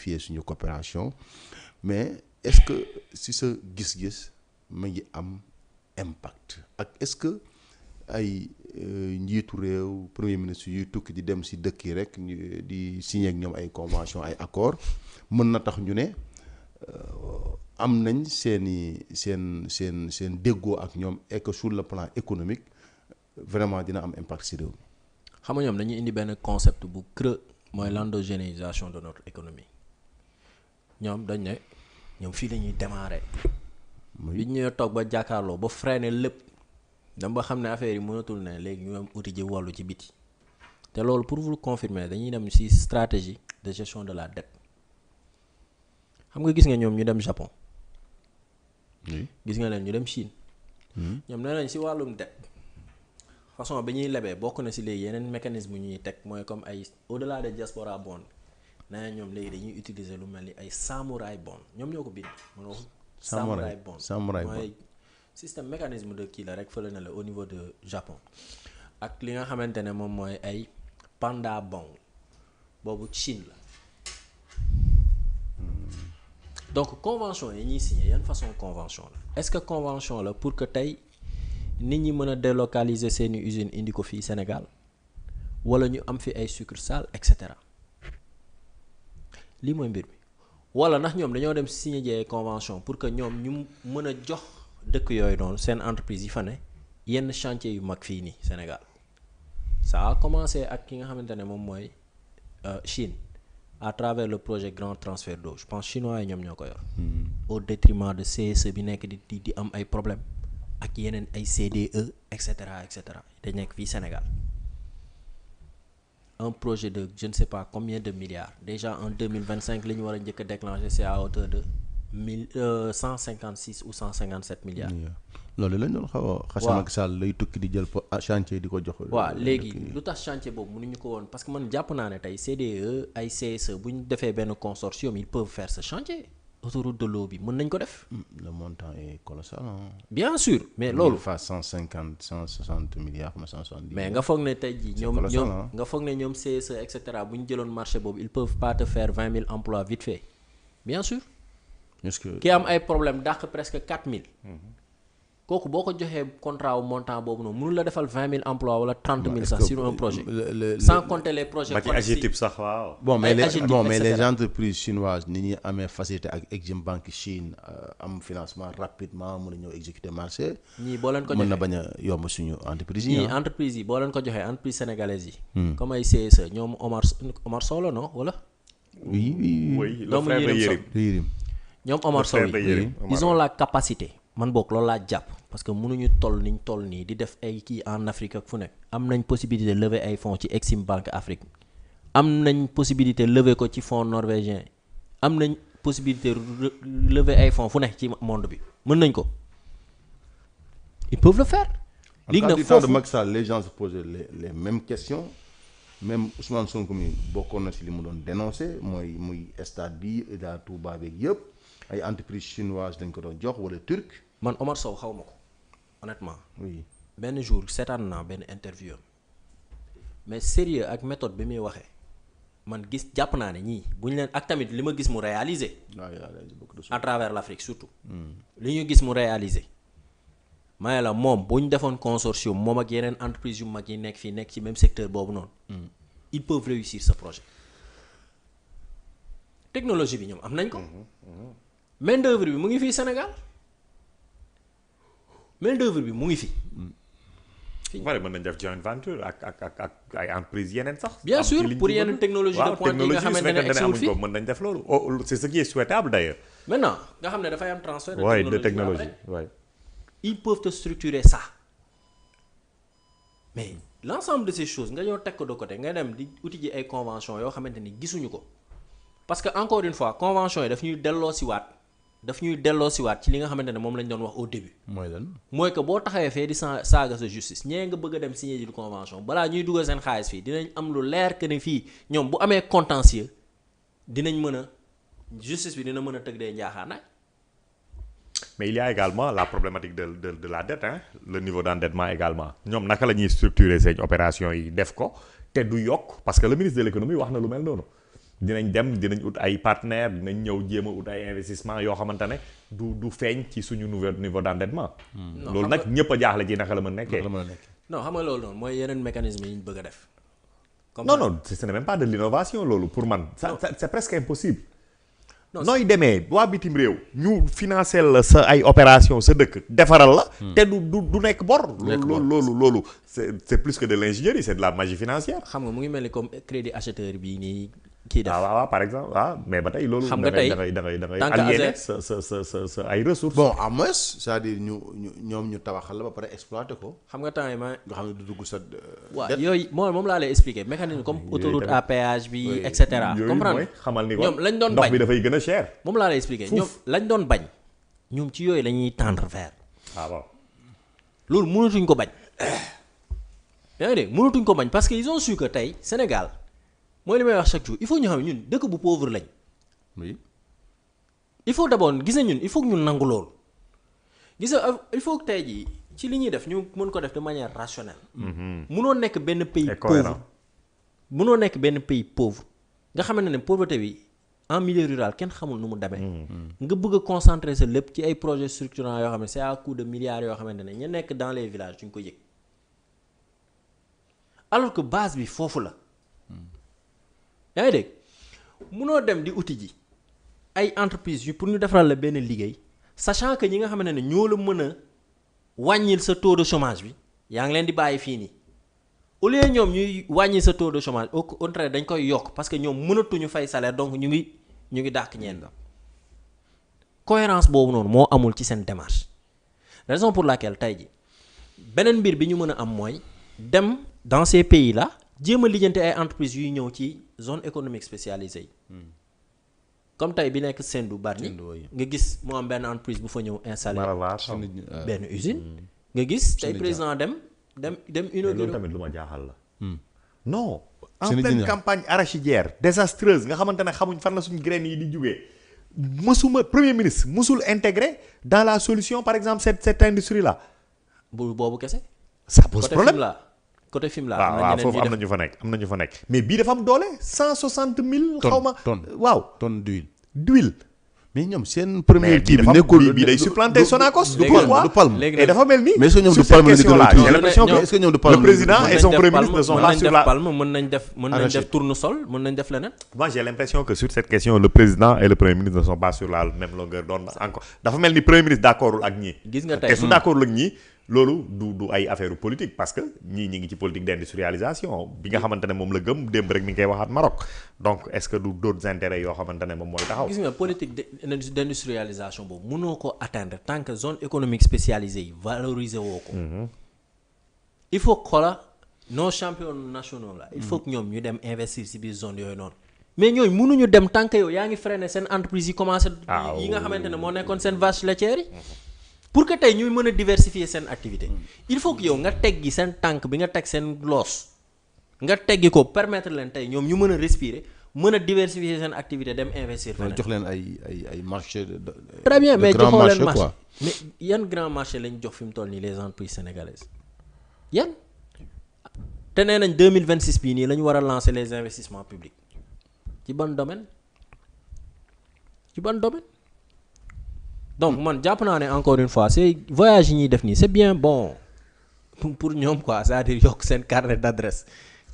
intensifier suñu coopération mais est-ce que si sa gis-gis ma ngi am impact ak est-ce que ay njiitu réew premier ministre yuy tukki di dem si dëkk yi rek di signer ak ñoom ay convention ay accord mën na tax ñu ne am nañ seen déggoo ak ñoom et que sur le plan économique vraiment dina am impact si réew mi. xam nga ñoom dañuy indi benn concept bu creux mooy l'endogénéisation de notre économie ñoom dañ ne ñoom fii la ñuy démarrer. bi ñu toog ba jàkkaarloo ba freiner lépp dama ba xam ne affaire yi mënatul ne léegi ñu am outil ji wàllu ci biti te loolu pour vous le confirmer dañuy dem ci stratégie de gestion de la dette xam nga gis nga ñoom ñu dem Japon. gis nga leen ñu dem Chine. ñoom nee nañ ci wàllum dette façon bi ñuy lebee bokk na ci léegi yeneen mécanisme yu ñuy teg mooy comme ay au-delà de diaspora bond nee na ñoom léegi dañuy utiliser lu mel ni ay samouraï bond ñoom ñoo ko bind. samouraï bond mooy système mécanisme de kii la rek fële na la au niveau de Japon ak li nga xamante ne moom mooy ay panda bond boobu Chine la donc convention yi ñuy signé yan façon convention la est-ce que convention la pour que tey nit ñi mën a délocaliser seeni usine indi ko fii Sénégal wala ñu am fi ay succursales et cetera lii mooy mbir mi wala ndax ñoom dañoo dem signé ji ay convention pour que ñoom ñu mën a jox dëkk yooyu noonu seen entreprise yi fa ne yenn chantier yu mag fii nii Sénégal ça a commencé ak ki nga xamante ne moom mooy Chine à travers le projet grand transfert d'eau je pense chinois yi ñoom ñoo ko yor au détriment de CSE bi nekk di am ay problème ak yeneen ay CDE et cetera te nekk fii Sénégal un projet de je ne sais pas combien de milliards déjà en 2025 li ñu war a njëkk a déclencher c'est à hauteur de 156 ou 157 milliards. loolu lañ doon xaw a. waaw Macky Sall lay tukki di jël chantier di ko jox. waaw léegi lu tax chantier boobu mënuñu ko woon parce que man jàpp naa ne tey CDE ay CSE bu ñu defee benn consortium ils peuvent faire ce chantier. autoroute de l'eau bi mën nañ ko def. le montant est colossal hein. bien sûr mais loolu. fa 160 milliards comme 170. mais nga foog ne tey jii ñoom nga foog ne ñoom CSE et cetera bu ñu jëloon marché boobu ils peuvent pas te faire 20 000 emplois vite fait bien sûr. est-ce que ki am ay problème dàq presque 4 000. kooku boo ko joxee contrat wu montant boobu noonu mënul la defal 20 000 emplois wala 30 000 sax sur un projet. sans compter les projets. ba ci AGETIP sax waaw. bon mais les entreprises chinoises ni ñuy amee facilité ak Exim Banque Chine am financement rapidement mën a ñëw exécuter marché. ñii boo leen ko joxee mën na bañ a yomb suñu entreprise yi. ñii entreprise yi boo leen ko joxee entreprise sénégalaise yi. comme ay CSE ñoom Omar Sow la non wala. oui le frère de Yérim. ñoom Omar Sow yi ils ont la capacité. man boog loolu laa jàpp parce que mënuñu toll niñ toll nii di def ay kii en Afrique ak fu nekk am nañ possibilité lever ay fonds ci Exim Banque Afrique am nañ possibilité lever ko ci fonds norvégien am nañ possibilité lever ay fonds fu nekk ci monde bi mën nañ ko ils peuvent le faire. léegi nag foofu de Macky Sall les gens se posaient les mêmes questions même Ousmane Sonko mi bokkoon na si li mu doon dénoncer muy stade bi Ila Touba beeg yëpp ay entreprises chinoises dañ ko doon jox wala turc. man Omar Sow xaw ma ko honnêtement. oui benn jour seetaan naa benn interview mais sérieux ak méthode bi muy waxee man gis jàpp naa ne ñii bu ñu leen ak tamit li ma gis mu réaliser. à travers l'Afrique surtout. li ñu gis mu réaliser. may la moom bu ñu defoon consortium moom ak yeneen entreprise yu mag yi nekk fii nekk ci même secteur boobu noonu. ils peuvent réussir ce projet. technologie bi ñoom am nañ ko. main d'œuvre bi mu ngi fii Sénégal. main d'œuvre bi mu ngi fi. pare mën nañ def joint venture ak ay entreprises yeneen sax. bien sûr pour yenn technologie de pointe yi nga xamante ne egsiwul fii mën nañ def loolu. c'est ce qui est souhaitable d'ailleurs. maintenant nga xam ne dafay am transfert de technologie ouais. Ils peuvent te structurer ça mais l'ensemble de ces choses nga ñëw teg ko de côté nga dem di uti ji ay convention yoo xamante ni gisuñu ko parce que encore une fois convention yi daf ñuy delloo siwaat ci li nga xamante ne moom lañ doon wax au début. mooy lan mooy que boo taxawee fee di saaga sa justice ñee nga bëgg a dem signer ji convention balaa ñuy dugal seen xaalis fii dinañ am lu leer que ne fii ñoom bu amee contentieux dinañ mën a justice bi dina mën a tëg dee njaaxaanaay. mais il y a également la problématique de la dette hein le niveau d'endettement également ñoom naka la ñuy structurer seen opération yi def ko te du yokk parce que le ministre de l'économie wax na lu mel noonu dinañ ut ay partenaires dinañ ñëw jéem a ut ay investissement yoo xamante ne du feeñ ci suñu niveau d'endettement. loolu nag ñëpp a jaaxle ci naka la mën nekkee. non xam nga loolu noonu mooy yeneen mécanisme yi ñu bëgg a def. non ce n'est même pas de l'innovation loolu pour man. ça c'est presque impossible. nooy demee waa bitim réew ñu financer la sa ay opération sa dëkk defaral la. te du nekk bor. loolu c'est plus que de l'ingénierie c'est de la magie financière. xam nga mu ngi mel ni comme crédit acheteur bii nii. kii def waaw par exemple mais ba tey loolu. xam nga tey da ngay aliéné sa ay ressources. bon à moins c'est-à-dire ñoom ñu tabaxal la ba pare exploiter ko. xam nga temps yi ma nga xam ne du dugg sa. waaw yooyu moom laa lay expliquer mécanisme comme autoroute à péage bi et cetera. comprendre xamal ni ko ñoom lañ doon bañ ndox bi dafay gën a cher. moom laa lay expliquer ñoom lañ doon bañ. ñoom ci yooyu la ñuy tendre vers. waaw loolu mënatuñ ko bañ. yaa ngi dégg mënatuñ ko bañ parce que ils ont su que tey Sénégal. mooy li may wax chaque jour il faut ñu xam ñun dëkk bu pauvre lañ. oui. il faut d'abord gis ñun il faut que ñu nangu loolu gis il faut que tey jii ci li ñuy def ñu mën ko def de manière rationnelle. munoo nekk benn pays pauvre. munoo nekk benn pays pauvre nga xamante ne pauvreté bi en milieu rural kenn xamul nu mu demee. nga bëgg a concentrer sa lépp ci ay projets structurants yoo xam ne c'est à coût de milliards yoo xamante ne ñu nekk dans les villages duñ ko yëg alors que base bi foofu la. yaa ngi dégg munoo dem di uti ji ay entreprises yu pour ñu defaral la benn liggéey sachant que ñi nga xamante ne ñoo la mën a wàññil sa taux de chômage bi yaa ngi leen di bàyyi fii nii au lieu ñoom ñuy wàññi sa taux de chômage au contraire dañ koy yokk parce que ñoom mënatuñu fay salaire donc ñu ngi dàq ñeen cohérence boobu noonu moo amul ci seen démarche raison pour laquelle tey ji beneen mbir bi ñu mën a am mooy dem dans ces pays là jéem a lijjanti ay entreprises yuy ñëw ci zone économique spécialisée yi comme tey bi nekk Sendou Bargny nga gis mu am benn entreprise bu fa ñëw installé benn usine nga gis tey président dem inauguré. loolu tamit lu ma jaaxal la. non en pleine campagne arachidière désastreuse nga xamante ne xamuñ fan la suñu graines yi di jugee premier ministre mësul intégré dans la solution par exemple cette industrie là. boobu kese. ça pose problème côté Fimela waaw foofu am na ñu fa nekk mais bii dafa am doole 160 000. xaw ma waaw tonne d'huile. mais ñoom seen premier kii bi nekkul bii day supplanter Sonacos. du palme et dafa mel ni. mais est-ce que ñoom du palme j'ai l'impression que est-ce que ñoom du palme le président et son premier ministre ne sont pas sur la. mën nañ def tournesol mën nañ def leneen. moi j'ai l'impression que sur cette question le président et le premier ministre ne sont pas sur la même longueur d'onde encore dafa mel ni premier ministre d'accordul ak ñii. gis nga tey te su d'accordul ak ñii. loolu du ay affaire politique parce que ñi ngi ci politique d'industrialisation bi nga xamante ne moom la gëm démb rek mi ngi koy waxaat Maroc donc est-ce que du d'autres intérêts yoo xamante ne moom mooy taxaw. gis nga politique d'industrialisation boobu mënoo ko atteindre tant que zone économique spécialisée yi valoriser woo ko. il faut que nos champions nationaux là. il faut que ñoom ñu dem investir ci biir zone yooyu noonu. mais ñooñu mënuñu dem tant que yow yaa ngi freiner seen entreprise yi commencé. yi nga xamante ne moo nekkoon seen vache laitière yi. pour que tey ñuy mën a diversifier seen activité il faut que yow nga teggi seen tànk bi nga teg seen loos nga teggi ko permettre leen tey ñoom ñu mën a respirer mën a diversifier seen activité dem investir feneen. jox leen ay marché très bien mais joxoo leen marché mais yan grand marché lañ jox fi mu toll nii les entreprises sénégalaises yan te nee nañ 2026 bii nii la ñu war a lancer les investissements publics ci ban domaine donc man jàpp naa ne encore une fois c'est voyage yi ñuy def nii c'est bien bon pour ñoom quoi c'est-à-dire yokk seen carnet d'adresse.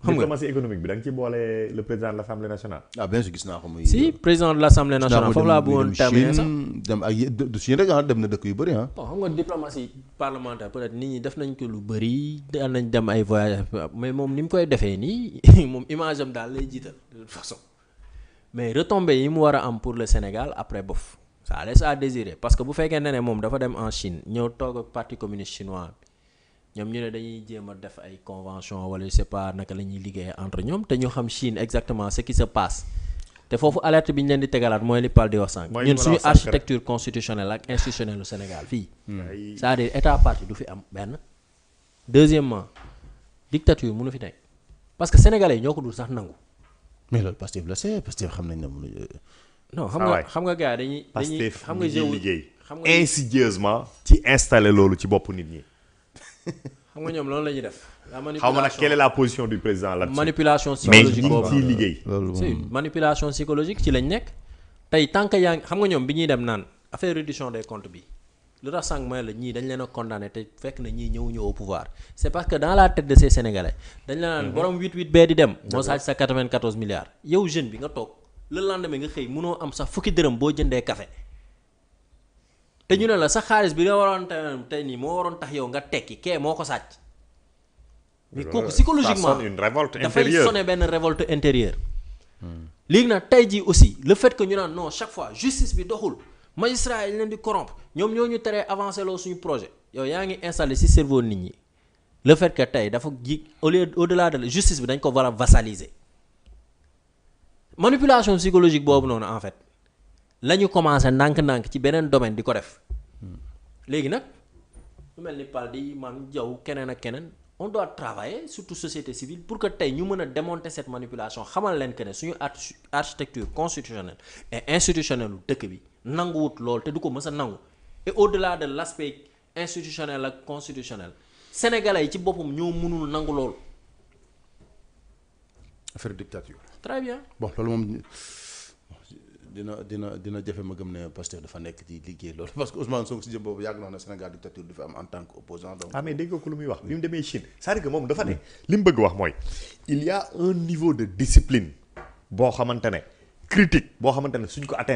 xam nga diplomatie économique bi da nga ci boole le président de l'Assemblée nationale. ah bien sûr gis naa ko muy. si président de l'Assemblée nationale foofu laa bëggoon terminer sax dem ak du Chine rek dem na dëkk yu bëri ah. bon xam nga diplomatie parlementaire peut-être nit ñi def nañ ko lu bëri daan nañ dem ay voyage mais moom ni mu koy defee nii moom image am daal lay jiital de toute façon mais retombées yi mu war a am pour le Sénégal après bof. ça laisse à désirer parce que bu fekkee ne moom dafa dem en Chine ñëw toog ak parti communiste chinois ñoom ñu ne dañuy jéem a def ay convention wala je sais pas naka la ñuy liggéeyee entre ñoom te ñu xam Chine exactement ce qui se passe te foofu alerte bi ñu leen di tegalaat mooy li Paul di wax sànq. ñun suñu architecture constitutionnelle ak institutionnelle au Sénégal fii. c'est-à-dire état parti du fi am benn. deuxièmement dictature mënu fi nekk parce que sénégalais yi ñoo ko dul sax nangu. mais loolu Pastef la c'est Pastef xam nañ ne non xam nga gars dañuy xam nga liggéey insidieusement ci installer loolu ci bopp nit ñi. xam nga ñoom loolu la ñuy def. la xaw ma nag quelle est la position du président là-dessus. manipulation mais psychologique ñu ngi boobu ciy liggéey. c'est une manipulation psychologique ci lañ nekk. tey tant que yaa ngi xam nga ñoom bi ñuy dem naan affaire reddition des comptes bi lu tax sànq mooy la ñii dañ leen a condamné te fekk na ñii ñëw au pouvoir c'est parce que dans la tête de ces sénégalais dañ la naan borom 88 bee di dem moo sàcc sa 94 milliards yow jeune bi nga toog le lendemain nga xëy mënoo am sax fukki dërëm boo jëndee café te ñu ne la sa xaalis bi nga waroon tey nii moo waroon tax yow nga tekki kee moo ko sàcc mais kooku psychologiquement ça sonne une révolte dafay intérieure. sonné benn révolte intérieure léegi nag tey jii aussi le fait que ñu naan non chaque fois justice bi doxul magistrat yi leen di corrompre ñoom ñoo ñu teree avancé loo suñu projet yow yaa ngi installé ci cerveau nit ñi le fait que tey dafa ji au-delà de la justice bi dañ ko war a vassaliser manipulation psychologique boobu noonu en fait la ñu commencé ndànk-ndànk ci beneen domaine di ko def léegi nag lu mel ni Paldi man jaw keneen ak keneen on doit travailler surtout société civile pour que tey ñu mën a démonter cette manipulation xamal leen que ne suñu architecture constitutionnelle et institutionnelle lu dëkk bi nanguwut lool te du ko mës a nangu et au-delà de l'aspect institutionnel ak constitutionnel sénégalais yi ci boppam ñoo mënul nangu lool. affaire dictature. très bien. bon loolu moom dina jafe ma gëm ne Pastef dafa nekk di liggéey loolu parce que Ousmane Sonko si jëm boobu yàgg na ne Sénégal dictature du fi am en tant qu'opposant donc. ah mais dégg nga ko lu muy wax bi mu demee Chine c'est-à-dire que moom dafa ne li mu bëgg wax mooy il y a un niveau de discipline boo xamante ne critique boo xamante ne suñ ko atteindre